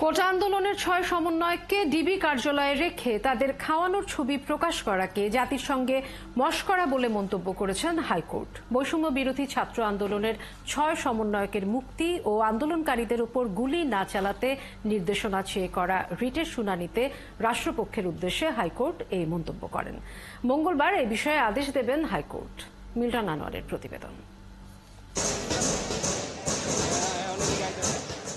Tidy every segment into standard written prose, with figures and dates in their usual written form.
কোটা আন্দোলনের ৬ সমন্বয়ককে ডিবি কার্যালয়ে রেখে তাদের খাওয়ানোর ছবি প্রকাশ করাকে জাতিসংঘে মশকরা বলে মন্তব্য করেছেন হাইকোর্ট। বৈষম্য বিরোধী ছাত্র আন্দোলনের ৬ সমন্বয়কের মুক্তি ও আন্দোলনকারীদের উপর গুলি না চালাতে নির্দেশনা চেয়ে করা রিটের শুনানিতে রাষ্ট্রপক্ষের উদ্দেশ্যে হাইকোর্ট এই মন্তব্য করেন। মঙ্গলবার এ বিষয়ে আদেশ দেবেন হাইকোর্ট। মিল্টন আনোয়ারের প্রতিবেদন।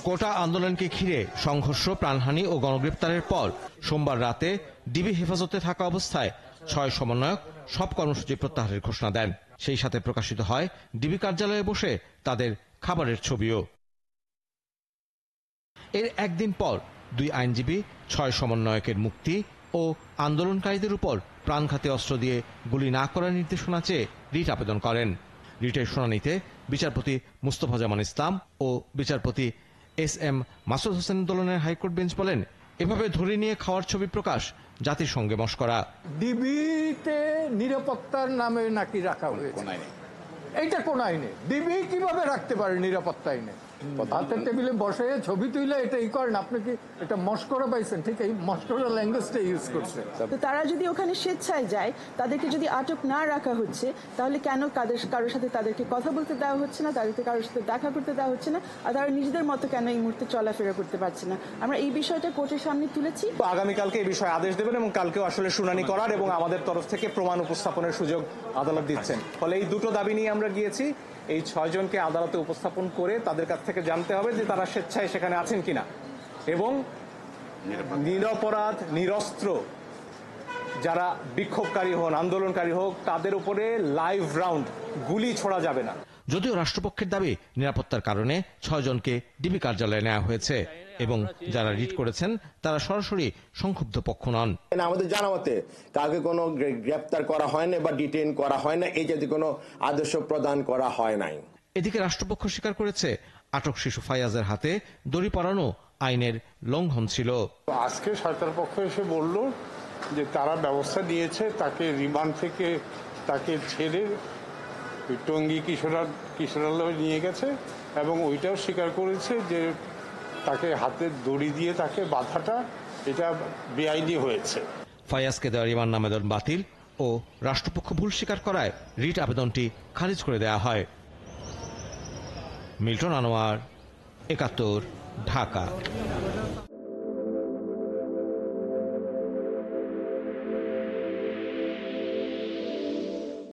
কোটা আন্দোলনকে ঘিরে সংঘর্ষ, প্রাণহানি ও গণগ্রেপ্তারের পর সোমবার রাতে ডিবি হেফাজতে থাকা অবস্থায় ৬ সমন্বয়ক সব কর্মসূচি প্রত্যাহারের ঘোষণা দেন। সেই সাথে প্রকাশিত হয় ডিবি কার্যালয়ে বসে তাদের খাবারের ছবিও। এর একদিন পর ২ আইনজীবী ৬ সমন্বয়কের মুক্তি ও আন্দোলনকারীদের উপর প্রাণঘাতী অস্ত্র দিয়ে গুলি না করার নির্দেশনা চেয়ে রিট আবেদন করেন। রিটের শুনানিতে বিচারপতি মুস্তফা জামান ইসলাম ও বিচারপতি এস.এম. মাসুদ হোসেন দোলনের হাইকোর্ট বেঞ্চ বলেন, এভাবে ধরে নিয়ে খাওয়ার ছবি প্রকাশ জাতিসংঘে মশকরা। ডিবিতে নিরাপত্তার নামে নাকি রাখা হয়েছে, এইটা কোন আইনে? ডিবি কিভাবে রাখতে পারে নিরাপত্তা আইনে? হাতের টেবিলে বসে ছবি তুলে এটাই করেন। আপনি কি এটা মশকরা পাইছেন? ঠিক এই মশকরা ল্যাঙ্গুয়েজটা ইউজ করছে। তো তারা যদি ওখানে স্বেচ্ছায় যায়, তাদেরকে যদি আটক না রাখা হচ্ছে, তাহলে কেন কারোর সাথে তাদেরকে কথা বলতে দেওয়া হচ্ছে না, তাদেরকে কারোর সাথে দেখা করতে দেওয়া হচ্ছে না, আর তারা নিজেদের মতো কেন এই মুহূর্তে চলাফেরা করতে পারছে না? আমরা এই বিষয়টা কোর্টের সামনে তুলেছি। আগামীকালকে এই বিষয়ে আদেশ দেবেন এবং কালকেও আসলে শুনানি করার এবং আমাদের তরফ থেকে প্রমাণ উপস্থাপনের সুযোগ আদালত দিচ্ছেন। ফলে এই দুটো দাবি নিয়ে আমরা গিয়েছি। এই ৬ জনকে আদালতে উপস্থাপন করে তাদের কাছ থেকে জানতে হবে যে তারা স্বেচ্ছায় সেখানে আছেন কিনা এবং নিরপরাধ নিরস্ত্র যারা বিক্ষোভকারী হন, আন্দোলনকারী হোক, তাদের উপরে লাইভ রাউন্ড গুলি ছোড়া যাবে না। যদিও রাষ্ট্রপক্ষের দাবি নিরাপত্তার কারণে ৬ জনকে ডিবি কার্যালয়ে নেওয়া হয়েছে এবং যারা রিট করেছেন তারা সরাসরি সংক্ষুব্ধ পক্ষ নন। আমাদের জানা মতে কাউকে কোনো গ্রেপ্তার করা হয় না বা ডিটেইন করা হয় না, এই জাতীয় কোনো আদেশ প্রদান করা হয় নাই। এদিকে রাষ্ট্রপক্ষ স্বীকার করেছে আটক শিশু ফাইয়াজের হাতে দড়ি পরানো আইনের লঙ্ঘন ছিল। আজকে সরকার পক্ষ এসে বলল যে তারা ব্যবস্থা নিয়েছে, তাকে রিমান্ড থেকে তাকে ছেড়ে টঙ্গী কিশোরালয়ে নিয়ে গেছে এবং ওইটাও স্বীকার করেছে যে তাকে হাতে দড়ি দিয়ে তাকে বাধাটা এটা বেআইনি হয়েছে। ফাইয়াজকে দেওয়া রিমান্ড আবেদন বাতিল ও রাষ্ট্রপক্ষ ভুল স্বীকার করায় রিট আবেদনটি খারিজ করে দেওয়া হয়। মিল্টন আনোয়ার, ৭১, ঢাকা।